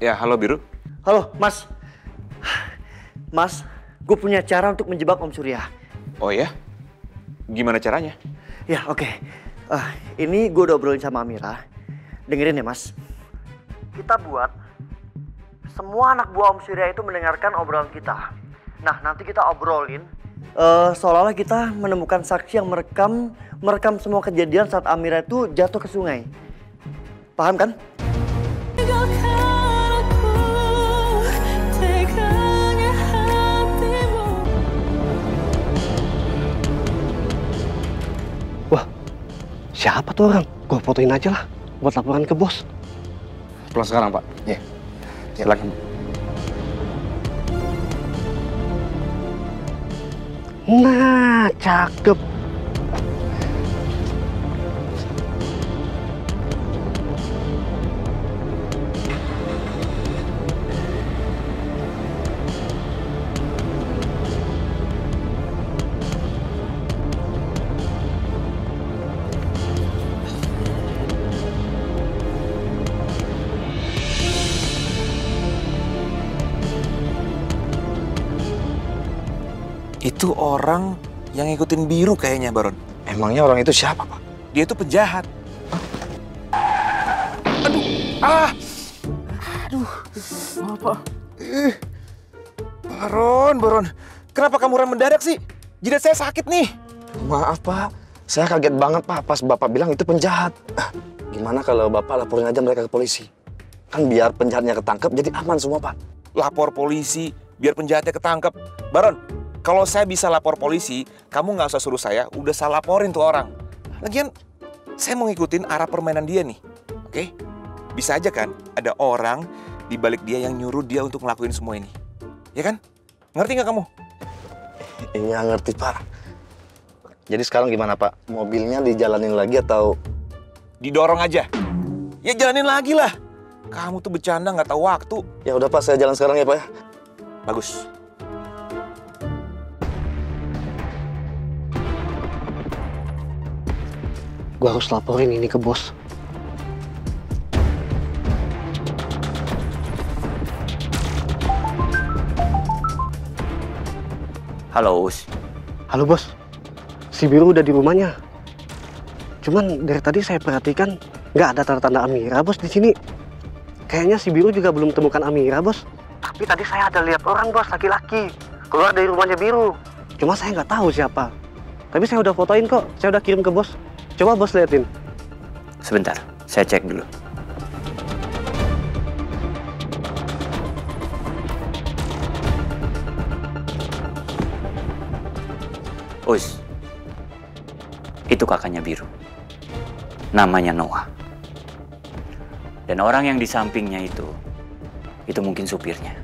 Ya, halo Biru. Halo, Mas. Mas, gue punya cara untuk menjebak Om Surya. Oh ya? Gimana caranya? Ya, oke. Ini gue udah obrolin sama Amira. Dengerin ya, Mas. Kita buat semua anak buah Om Surya itu mendengarkan obrolan kita. Nah, nanti kita obrolin seolah-olah kita menemukan saksi yang merekam semua kejadian saat Amira itu jatuh ke sungai. Paham kan? Wah, siapa tuh orang? Gue fotoin aja lah buat laporan ke bos. Pulang sekarang, Pak. Iya. Silakan. Nah, cakep. Itu orang yang ngikutin Biru kayaknya, Baron. Emangnya orang itu siapa, Pak? Dia itu penjahat. Aduh. Maaf, Pak. Baron. Kenapa kamu rem mendadak sih? Jidat saya sakit nih. Maaf, Pak. Saya kaget banget, Pak, pas Bapak bilang itu penjahat. Gimana kalau Bapak laporin aja mereka ke polisi? Kan biar penjahatnya ketangkep, jadi aman semua, Pak. Lapor polisi, biar penjahatnya ketangkep. Baron, kalau saya bisa lapor polisi, kamu nggak usah suruh saya, udah saya laporin tuh orang. Lagian, saya mau ngikutin arah permainan dia nih, oke? Bisa aja kan, ada orang di balik dia yang nyuruh dia untuk ngelakuin semua ini. Ya kan? Ngerti nggak kamu? Iya, ngerti, Pak. Jadi sekarang gimana, Pak? Mobilnya dijalanin lagi atau... Didorong aja. Ya jalanin lagi lah. Kamu tuh bercanda nggak tahu waktu. Ya udah, Pak, saya jalan sekarang ya, Pak ya. Bagus. Gue harus laporin ini ke bos. Halo, Us. Halo bos, si Biru udah di rumahnya. Cuman dari tadi saya perhatikan nggak ada tanda-tanda Amira bos di sini. Kayaknya si Biru juga belum temukan Amira bos. Tapi tadi saya ada lihat orang bos, laki-laki keluar dari rumahnya Biru. Cuma saya nggak tahu siapa. Tapi saya udah fotoin kok, saya udah kirim ke bos. Coba bos liatin. Sebentar, saya cek dulu. Us, itu kakaknya Biru. Namanya Noah. Dan orang yang di sampingnya itu mungkin supirnya.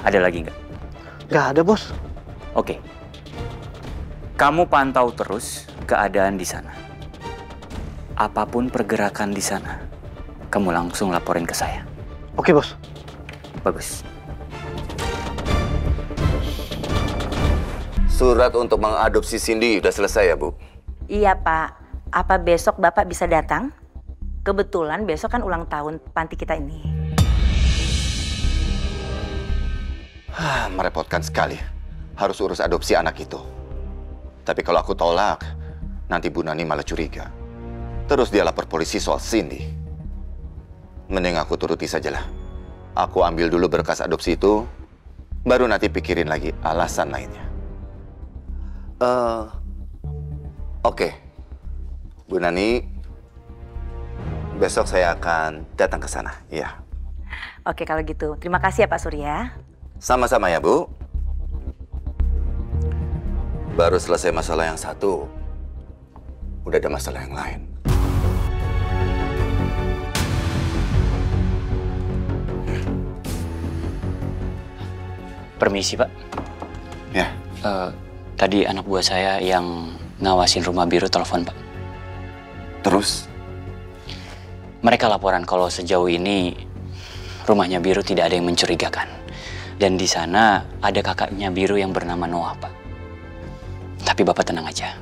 Ada lagi nggak? Nggak ada bos. Oke. Kamu pantau terus keadaan di sana. Apapun pergerakan di sana, kamu langsung laporin ke saya. Oke bos. Bagus. Surat untuk mengadopsi Cindy udah selesai ya, Bu? Iya, Pak. Apa besok Bapak bisa datang? Kebetulan besok kan ulang tahun panti kita ini. Merepotkan sekali. Harus urus adopsi anak itu. Tapi kalau aku tolak, nanti Bu Nani malah curiga. Terus dia lapor polisi soal Cindy. Mending aku turuti sajalah. Aku ambil dulu berkas adopsi itu, baru nanti pikirin lagi alasan lainnya. Oke. Bu Nani, besok saya akan datang ke sana, iya. Oke, kalau gitu. Terima kasih ya Pak Surya. Sama-sama ya, Bu. Baru selesai masalah yang satu, udah ada masalah yang lain. Permisi, Pak. Ya. Tadi anak buah saya yang ngawasin rumah Biru telepon, Pak. Terus? Mereka laporan kalau sejauh ini rumahnya Biru tidak ada yang mencurigakan. Dan di sana ada kakaknya Biru yang bernama Noah, Pak. Tapi Bapak tenang aja.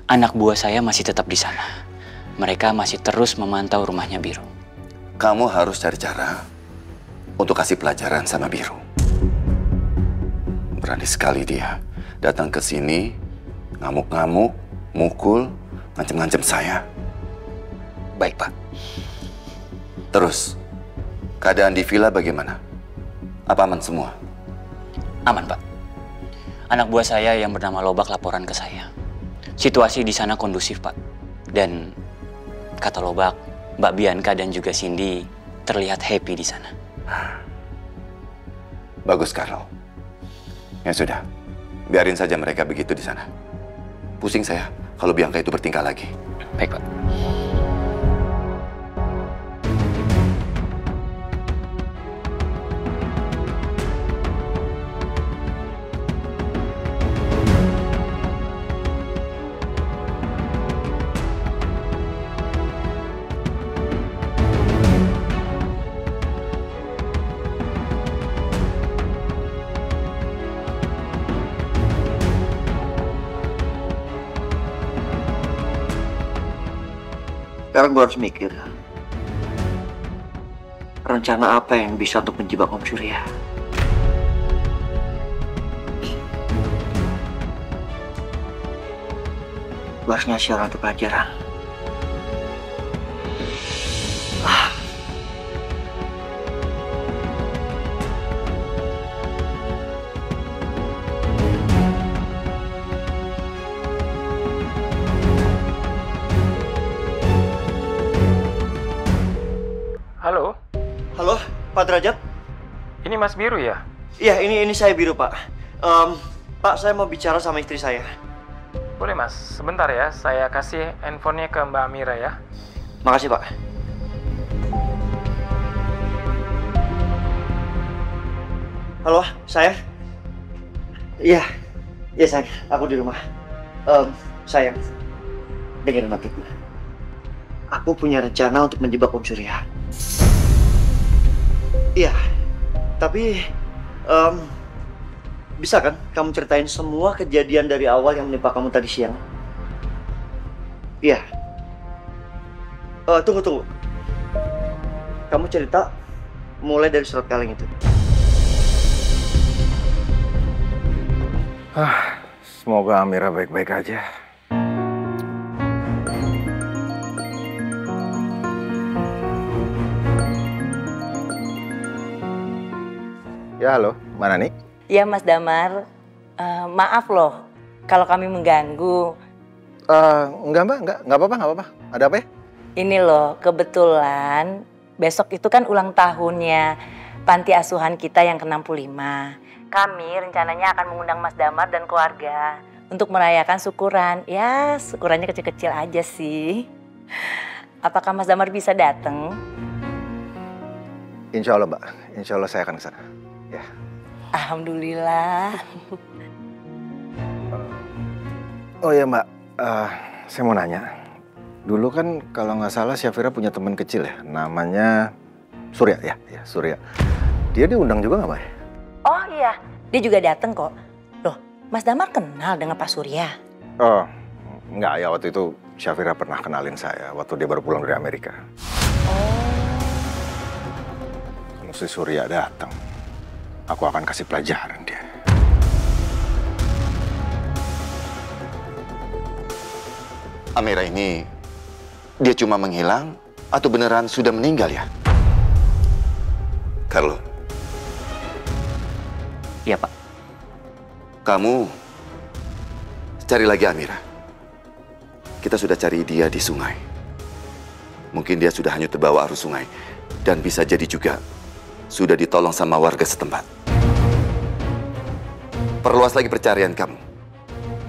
Anak buah saya masih tetap di sana. Mereka masih terus memantau rumahnya Biru. kamu harus cari cara untuk kasih pelajaran sama Biru. Berani sekali dia datang ke sini, ngamuk-ngamuk, mukul, ngancem-ngancem saya. Baik, Pak. Terus, keadaan di villa bagaimana? Apa aman semua? Aman, Pak. Anak buah saya yang bernama Lobak laporan ke saya. Situasi di sana kondusif, Pak. Dan kata Lobak, Mbak Bianca dan juga Cindy terlihat happy di sana. Bagus, Carlo. Ya sudah, biarin saja mereka begitu di sana. Pusing saya kalau Bianca itu bertingkah lagi. Baik, Pak. Sekarang gue harus mikir rencana apa yang bisa untuk menjebak Om Surya. Gue harus ngasih orang itu pelajaran. Halo, Halo, Pak Derajat? ini Mas Biru ya? Iya, ini saya Biru, Pak. Pak, saya mau bicara sama istri saya. Boleh Mas, sebentar ya, saya kasih handphonenya ke Mbak Amira ya. Makasih, Pak. Halo, sayang? Iya, sayang, aku di rumah. Sayang, dengerin aku. Aku punya rencana untuk menjebak Om Surya. Iya, tapi bisa kan kamu ceritain semua kejadian dari awal yang menimpa kamu tadi siang? Iya. Tunggu. Kamu cerita mulai dari surat kaleng itu. Semoga Amira baik-baik aja. Ya, halo, mana nih? Ya Mas Damar, maaf loh kalau kami mengganggu. Enggak Mbak, enggak apa-apa. Ada apa ya? Ini loh, kebetulan besok itu kan ulang tahunnya panti asuhan kita yang ke-65. Kami rencananya akan mengundang Mas Damar dan keluarga untuk merayakan syukuran. Ya, syukurannya kecil-kecil aja sih. Apakah Mas Damar bisa datang? Insya Allah Mbak, insya Allah saya akan ke sana. Ya. Alhamdulillah. Oh ya Mbak, saya mau nanya. Dulu kan kalau nggak salah Syafira punya teman kecil ya, namanya Surya ya, Surya. Dia diundang juga nggak Mbak? Oh iya, dia juga datang kok. Loh, Mas Damar kenal dengan Pak Surya? Oh, nggak ya, waktu itu Syafira pernah kenalin saya waktu dia baru pulang dari Amerika. Kalau si Surya datang, aku akan kasih pelajaran dia. Amira ini, dia cuma menghilang atau beneran sudah meninggal ya? Carlo, Iya, Pak. kamu cari lagi Amira. Kita sudah cari dia di sungai. Mungkin dia sudah hanyut terbawa arus sungai. Dan bisa jadi juga sudah ditolong sama warga setempat. Perluas lagi pencarian kamu.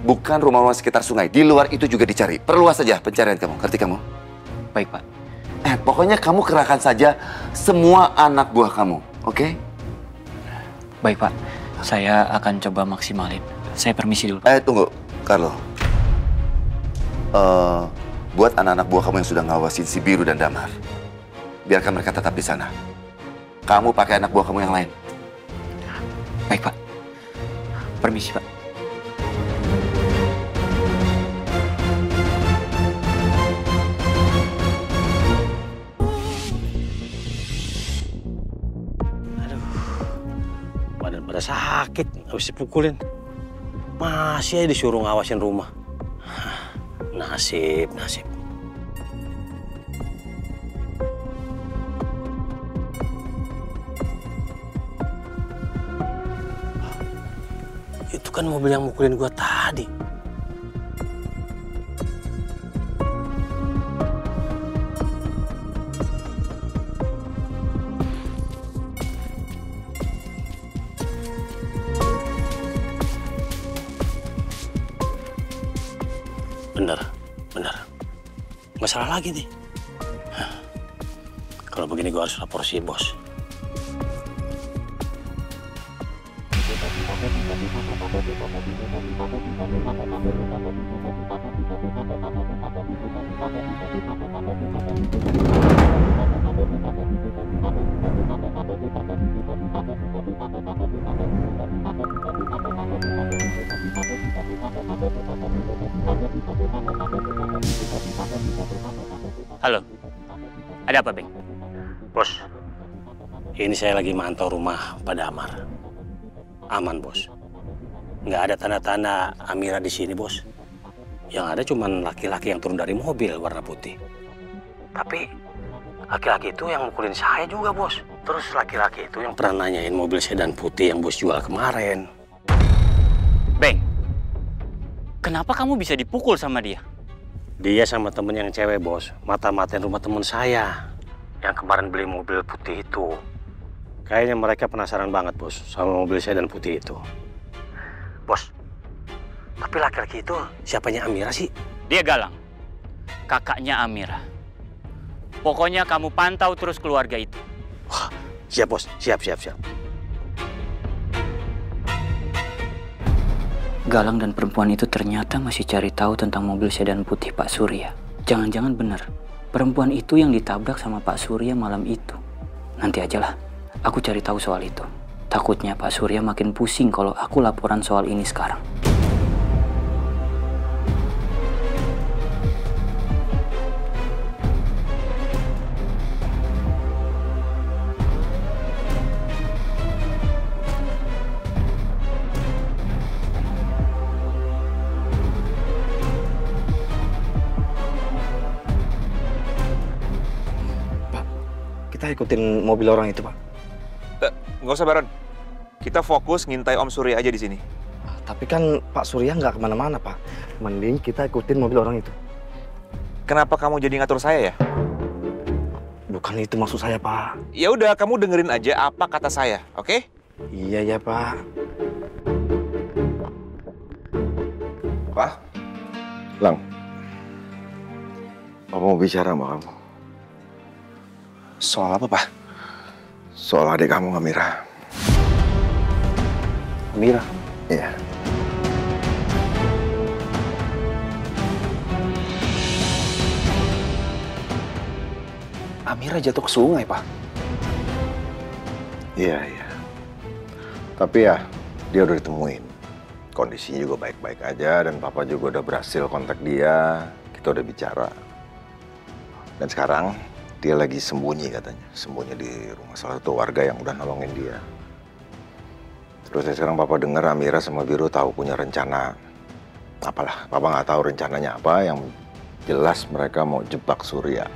Bukan rumah-rumah sekitar sungai. Di luar itu juga dicari. Perluas saja pencarian kamu. Ngerti kamu? Baik, Pak. Pokoknya kamu kerahkan saja semua anak buah kamu. Oke? Baik, Pak. Saya akan coba maksimalin. Saya permisi dulu, Pak. Tunggu, Carlo. Buat anak-anak buah kamu yang sudah ngawasin si Biru dan Damar, biarkan mereka tetap di sana. Kamu pakai anak buah kamu yang lain. Baik, Pak. Permisi, Pak. Pada sakit, habis dipukulin. Masih aja disuruh ngawasin rumah. Nasib. Itu kan mobil yang mukulin gua tadi. Bener. Nggak salah lagi nih. Kalau begini gua harus lapor si bos. Halo, ada apa, Beng? Bos, ini saya lagi mantau rumah Pak Damar. Aman, Bos. Nggak ada tanda-tanda Amira di sini, Bos. Yang ada cuma laki-laki yang turun dari mobil warna putih. Tapi laki-laki itu yang mukulin saya juga, Bos. Terus laki-laki itu yang pernah nanyain mobil sedan putih yang Bos jual kemarin. Beng, kenapa kamu bisa dipukul sama dia? Dia sama temen yang cewek, Bos, mata-matain rumah temen saya yang kemarin beli mobil putih itu. Kayaknya mereka penasaran banget, Bos, sama mobil sedan putih itu. Bos, tapi laki-laki itu siapanya Amira sih? Dia Galang, kakaknya Amira. Pokoknya kamu pantau terus keluarga itu. Wah, siap, Bos. Siap. Galang dan perempuan itu ternyata masih cari tahu tentang mobil sedan putih Pak Surya. Jangan-jangan benar, perempuan itu yang ditabrak sama Pak Surya malam itu. Nanti ajalah, aku cari tahu soal itu. Takutnya Pak Surya makin pusing kalau aku laporan soal ini sekarang. Kita ikutin mobil orang itu, Pak. Nggak usah, Baron. Kita fokus ngintai Om Surya aja di sini. Tapi kan Pak Surya nggak kemana-mana, Pak. Mending kita ikutin mobil orang itu. Kenapa kamu jadi ngatur saya ya? Bukan itu maksud saya, Pak. Ya udah, kamu dengerin aja apa kata saya, oke? Iya ya, Pak. Pak? Lang. Papa mau bicara sama kamu. Soal apa, Pak? Soal adik kamu, Amira. Amira? Iya. Amira jatuh ke sungai, Pak. Iya. Tapi ya, dia udah ditemuin. Kondisinya juga baik-baik aja dan Papa juga udah berhasil kontak dia. Kita udah bicara. Dan sekarang dia lagi sembunyi katanya. Sembunyi di rumah salah satu warga yang udah nolongin dia. Terus sekarang Papa dengar Amira sama Biru tahu punya rencana. Apalah, Papa nggak tahu rencananya apa. Yang jelas mereka mau jebak Surya.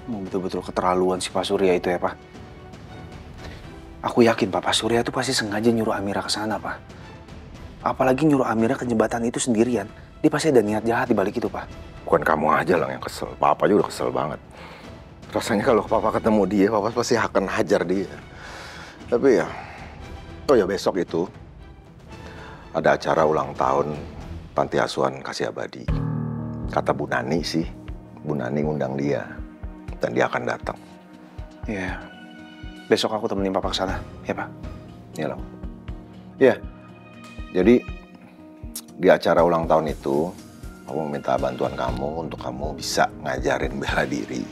Mau betul-betul keterlaluan si Pak Surya itu ya, Pak. Aku yakin Pak Surya itu pasti sengaja nyuruh Amira ke sana, Pak. Apalagi nyuruh Amira ke jembatan itu sendirian. Dia pasti ada niat jahat di balik itu, Pak. Bukan kamu aja lah yang kesel. Papa juga udah kesel banget. Rasanya kalau Papa ketemu dia, Papa pasti akan hajar dia. Tapi ya, oh ya besok itu ada acara ulang tahun Panti Asuhan Kasih Abadi. Kata Bu Nani sih, Bu Nani ngundang dia. Dan dia akan datang. Iya. Besok aku temenin Papa ke sana, ya, Pak? Iya, Lang. Iya. Jadi di acara ulang tahun itu, aku meminta bantuan kamu untuk kamu bisa ngajarin bela diri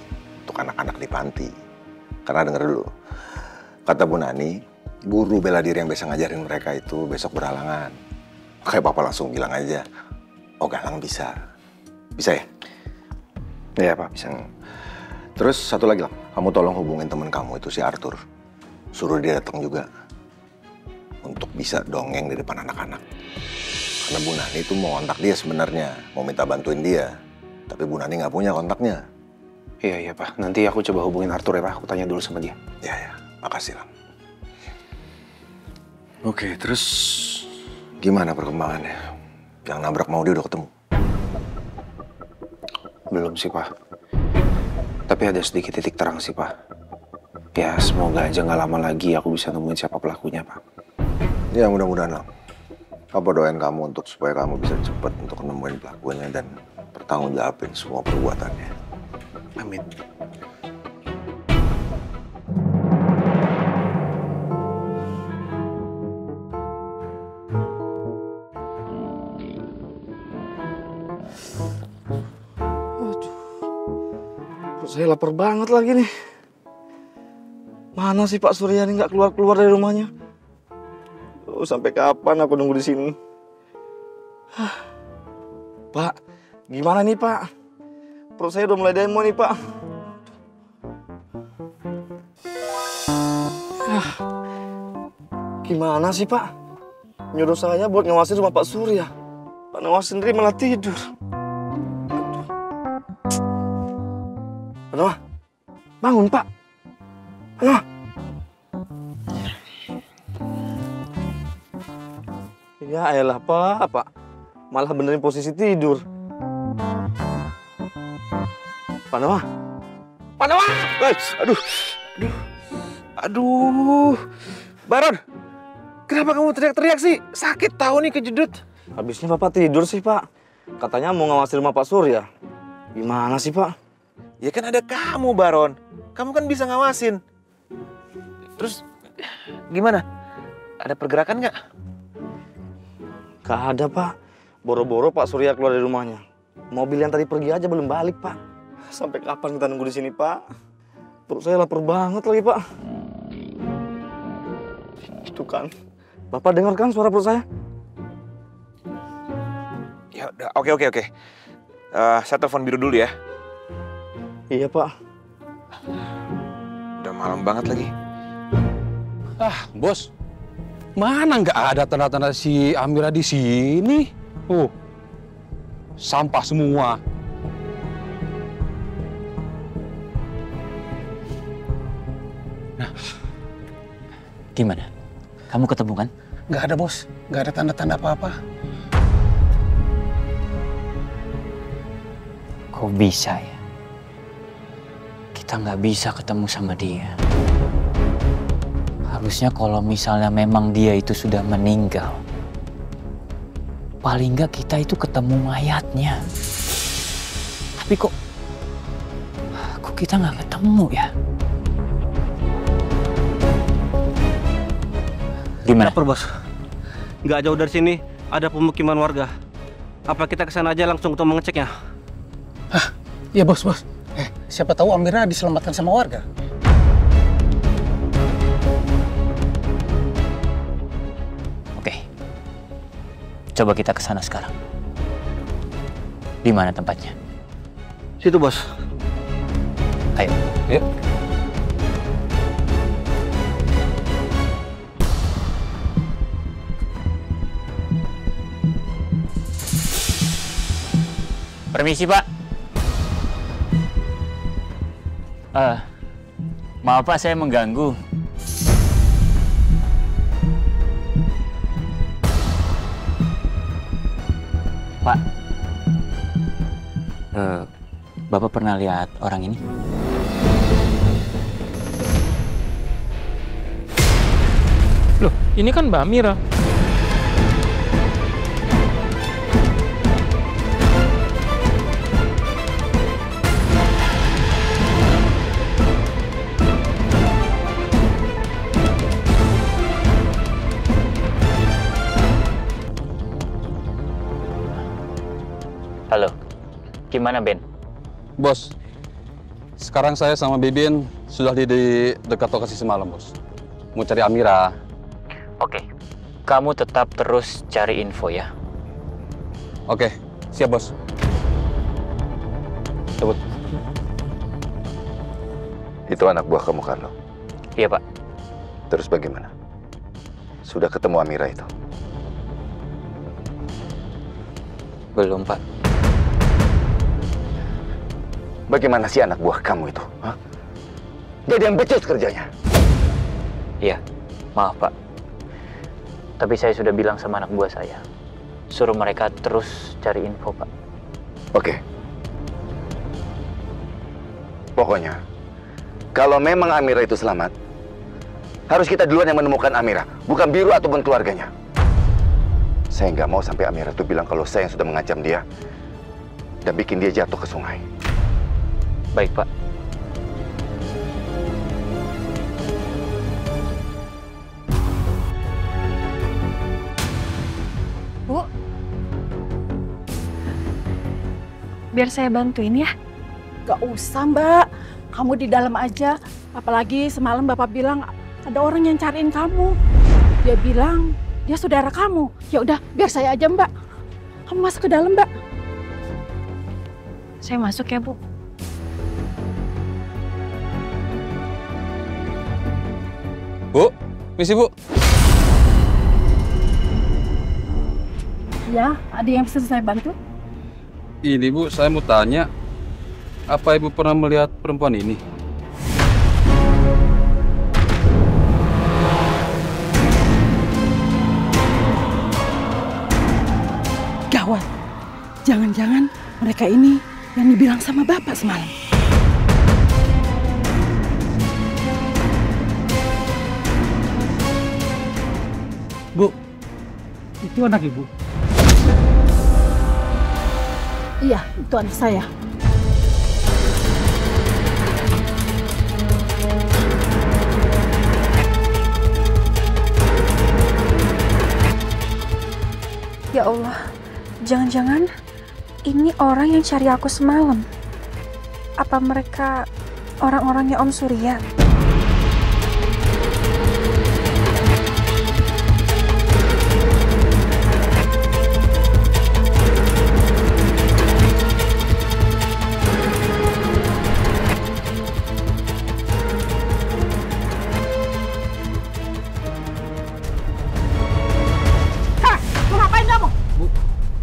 untuk anak-anak di panti. Karena denger dulu, kata Bu Nani, guru bela diri yang bisa ngajarin mereka itu besok berhalangan. Kayak Papa langsung bilang aja, oh Galang bisa. Bisa ya? Iya, Pak, bisa. Terus satu lagi lah, kamu tolong hubungin temen kamu itu si Arthur. suruh dia datang juga. Untuk bisa dongeng di depan anak-anak. Karena Bu Nani itu mau kontak dia sebenarnya, mau minta bantuin dia. Tapi Bu Nani nggak punya kontaknya. Iya Pak, nanti aku coba hubungin Arthur ya Pak, aku tanya dulu sama dia. Ya, makasih Lang. Oke, terus gimana perkembangannya? Yang nabrak Maudy udah ketemu? Belum sih Pak, tapi ada sedikit titik terang sih Pak. Ya semoga aja nggak lama lagi aku bisa nemuin siapa pelakunya Pak. Ya mudah-mudahan Lang. Papa doain kamu supaya kamu bisa cepat untuk nemuin pelakunya dan bertanggungjawabin semua perbuatannya. Amin. Saya lapar banget lagi nih. Mana sih Pak Surya nih nggak keluar-keluar dari rumahnya? Sampai kapan aku nunggu di sini? Pak, gimana nih Pak? Perut saya udah mulai demo nih Pak. Gimana sih Pak? Nyuruh saya buat ngawasin rumah Pak Surya. Pak Nawas sendiri malah tidur. Pak Nawas, bangun Pak. Pak Nawas. Ya elah Pak. Malah benerin posisi tidur. Pak Nawas. Pak Nawas! Aduh. Baron, kenapa kamu teriak-teriak sih? Sakit tahu nih kejedut. Habisnya Bapak tidur sih Pak. Katanya mau ngawasin rumah Pak Surya. Gimana sih Pak? Ya kan ada kamu Baron. Kamu kan bisa ngawasin. Terus gimana? Ada pergerakan nggak? Gak ada Pak. Boro-boro Pak Surya keluar dari rumahnya. Mobil yang tadi pergi aja belum balik Pak. Sampai kapan kita nunggu di sini Pak? Perut saya lapar banget lagi Pak. Itu kan. Bapak dengar kan suara perut saya? Ya udah, oke. Saya telepon Biru dulu ya. Iya Pak. Udah malam banget lagi. Bos. Mana nggak ada tanda-tanda si Amira di sini? Sampah semua. Nah, gimana? Kamu ketemu kan? Nggak ada bos, nggak ada tanda-tanda apa-apa. Kok bisa ya? Kita nggak bisa ketemu sama dia. Harusnya kalau misalnya memang dia itu sudah meninggal, paling nggak kita itu ketemu mayatnya. Tapi kok kita nggak ketemu ya? Gimana? Lapar bos. Nggak jauh dari sini ada pemukiman warga. Apa kita kesana aja langsung untuk mengeceknya? Iya bos. Siapa tahu Amira diselamatkan sama warga. Coba kita ke sana sekarang. Di mana tempatnya? Situ, Bos. Ayo. Yuk. Permisi, Pak. Maaf, Pak, saya mengganggu. Pak, Bapak pernah lihat orang ini? Loh, ini kan Mbak Amira. Halo, gimana Ben? Bos, sekarang saya sama Bibin sudah di dekat lokasi semalam, Bos. Mau cari Amira. Oke, kamu tetap terus cari info ya. Oke, siap, Bos. Cabut. Itu anak buah kamu, Carlo? Iya, Pak. Terus bagaimana? Sudah ketemu Amira itu? Belum, Pak. Bagaimana sih anak buah kamu itu? Hah? Jadi yang becus kerjanya. Iya, maaf, Pak. Tapi saya sudah bilang sama anak buah saya. Suruh mereka terus cari info, Pak. Oke. Pokoknya, kalau memang Amira itu selamat, harus kita duluan yang menemukan Amira, bukan Biru ataupun keluarganya. Saya nggak mau sampai Amira itu bilang kalau saya yang sudah mengancam dia dan bikin dia jatuh ke sungai. Baik, Pak. Bu, biar saya bantuin ya. Gak usah Mbak, kamu di dalam aja. Apalagi semalam Bapak bilang ada orang yang cariin kamu. Dia bilang dia saudara kamu. Ya udah, biar saya aja Mbak. Kamu masuk ke dalam Mbak. Saya masuk ya Bu. Bu, misi Bu. Ya, ada yang bisa saya bantu? Ini Bu, saya mau tanya, apa Ibu pernah melihat perempuan ini? Gawat, jangan-jangan mereka ini yang dibilang sama Bapak semalam. Bu, itu anak Ibu? Iya, itu anak saya. Ya Allah, jangan-jangan ini orang yang cari aku semalam. Apa mereka orang-orangnya Om Surya?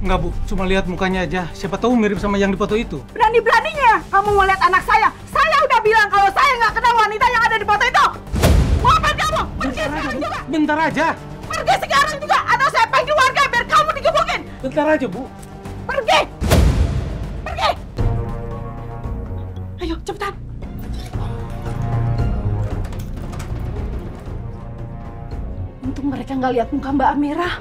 Enggak Bu, cuma lihat mukanya aja. Siapa tahu mirip sama yang di foto itu. Berani-beraninya kamu mau lihat anak saya. Saya udah bilang kalau saya nggak kenal wanita yang ada di foto itu. Mau apa kamu? Pergi sekarang juga. Bentar aja. Pergi sekarang juga atau saya panggil warga biar kamu digebukin. Bentar aja Bu. Pergi. Pergi. Ayo cepetan. Untung mereka nggak lihat muka Mbak Amira.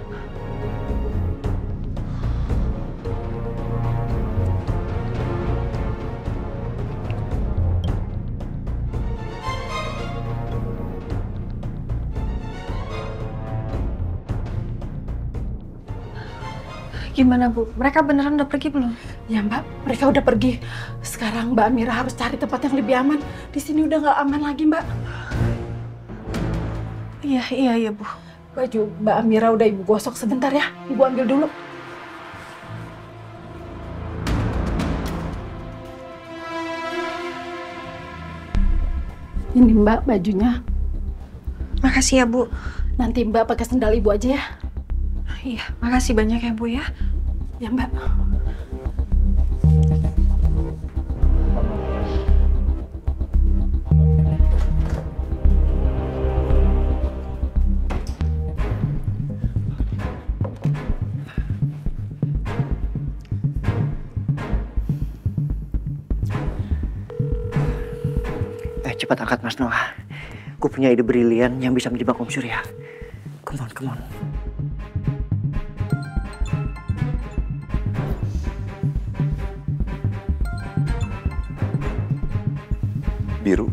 Gimana Bu? Mereka beneran udah pergi belum? Ya Mbak, mereka udah pergi. Sekarang Mbak Amira harus cari tempat yang lebih aman. Di sini udah nggak aman lagi Mbak. Iya Bu. Baju Mbak Amira udah Ibu gosok sebentar ya. Ibu ambil dulu. Ini Mbak bajunya. Makasih ya Bu. Nanti Mbak pakai sendal Ibu aja ya. Iya, makasih banyak ya Bu ya. Ya Mbak. Cepat angkat Mas Noah. Gue punya ide brilian yang bisa menjebak Om Surya. Come on, come on. Biru.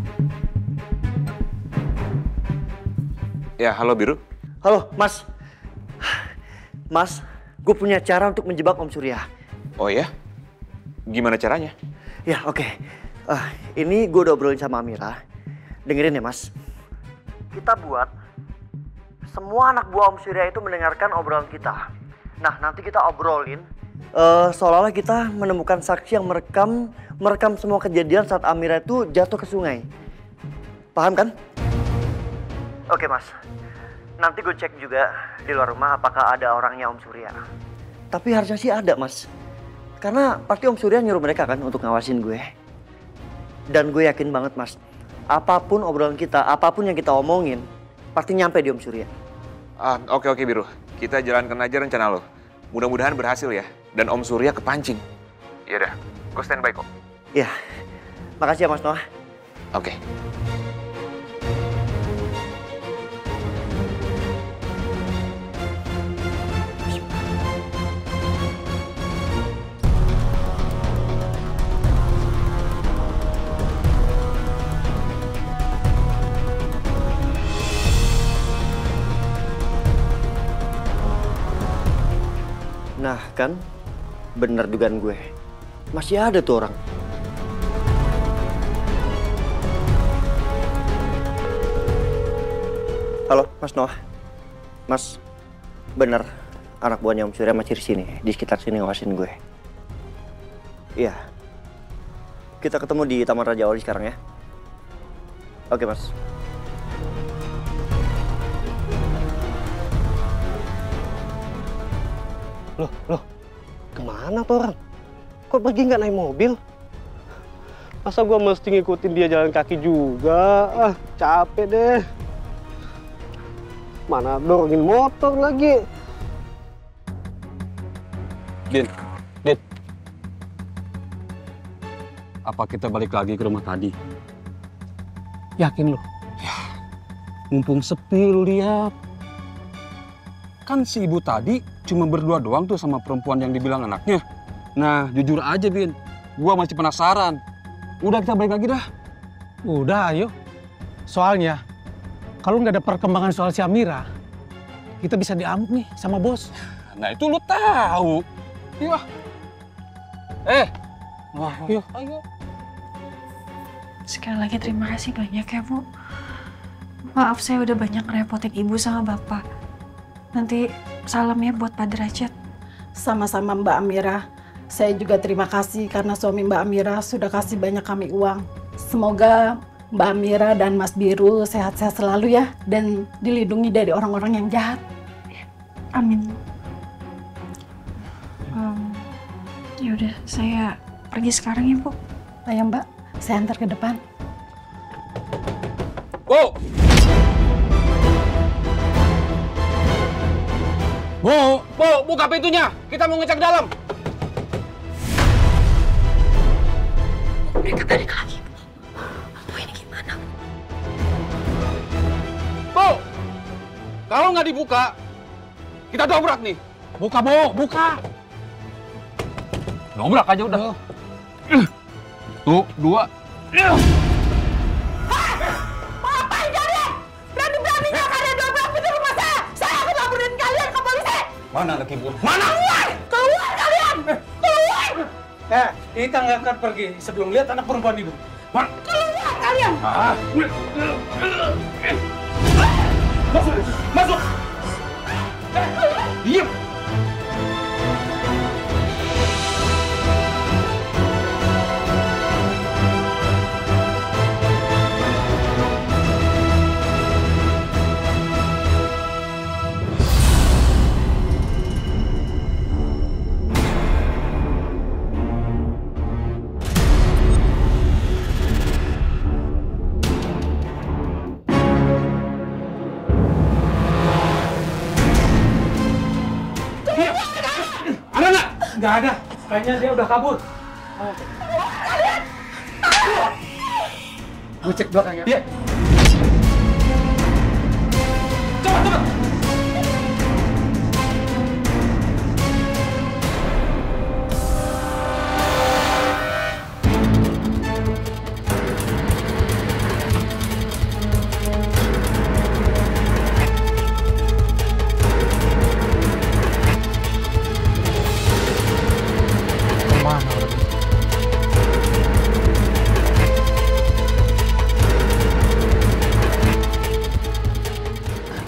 Ya, halo Biru. Halo, Mas. Mas, gue punya cara untuk menjebak Om Surya. Oh ya? Gimana caranya? Ya, oke. Ini gue udah obrolin sama Amira. Dengerin ya, Mas. Kita buat semua anak buah Om Surya itu mendengarkan obrolan kita. Nah, nanti kita obrolin seolah-olah kita menemukan saksi yang merekam semua kejadian saat Amira itu jatuh ke sungai. Paham kan? Oke mas, nanti gue cek juga di luar rumah apakah ada orangnya Om Surya. Tapi harusnya sih ada mas, karena pasti Om Surya nyuruh mereka kan untuk ngawasin gue. Dan gue yakin banget mas, apapun obrolan kita, apapun yang kita omongin, pasti nyampe di Om Surya. Oke Biru, kita jalankan aja rencana lo. Mudah-mudahan berhasil ya, dan Om Surya kepancing. Iya dah, gue standby kok. Iya, makasih ya Mas Noah. Oke. Nah kan, bener dugaan gue. Masih ada tuh orang. Halo, Mas Noah. Mas, bener anak buahnya Om Surya masih di sini, di sekitar sini ngawasin gue. Iya. Kita ketemu di Taman Raja Wali sekarang ya. Oke, Mas. Loh, kemana tuh orang? Kok pergi nggak naik mobil? Masa gua mesti ngikutin dia jalan kaki juga? Ah, capek deh. Mana dorongin motor lagi? Din. Apa kita balik lagi ke rumah tadi? Yakin lu? Ya, mumpung sepi lu lihat. Kan si ibu tadi cuma berdua doang tuh sama perempuan yang dibilang anaknya. Nah, jujur aja, Bin. Gua masih penasaran. Udah kita balik lagi dah. Udah, ayo. Soalnya, kalau nggak ada perkembangan soal si Amira, kita bisa diamuk nih sama bos. Nah, itu lu tahu. Yuk. Yuk. Ayo. Sekali lagi terima kasih banyak ya, Bu. Maaf saya udah banyak ngerepotin Ibu sama Bapak. Nanti salam ya buat Pak Derajat. Sama-sama Mbak Amira. Saya juga terima kasih karena suami Mbak Amira sudah kasih banyak kami uang. Semoga Mbak Amira dan Mas Biru sehat-sehat selalu ya. Dan dilindungi dari orang-orang yang jahat. Amin. Ya udah, saya pergi sekarang ya, Bu. Ayo Mbak, saya antar ke depan. Bu! Bu, buka pintunya. Kita mau ngecek dalam. Mereka balik lagi. Bu, ini gimana? Bu! Kalau nggak dibuka, kita dobrak nih. Buka, Bu, buka. Dobrak aja udah. Tuh, 2. Ngapain kalian? Berani-beraninya kalian dobrak pintu rumah saya. Saya akan laporin kalian ke polisi. Mana lagi, Bu? Mana? Keluar kalian! Keluar! Kita nggak akan pergi sebelum lihat anak perempuan itu. Keluar kalian! Masuk! Diam! Nggak ada. Kayaknya dia udah kabur. Kalian! Gue cek belakangnya. Iya. Cepat!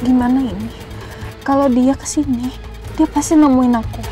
Gimana ini? Kalau dia kesini, dia pasti nemuin aku.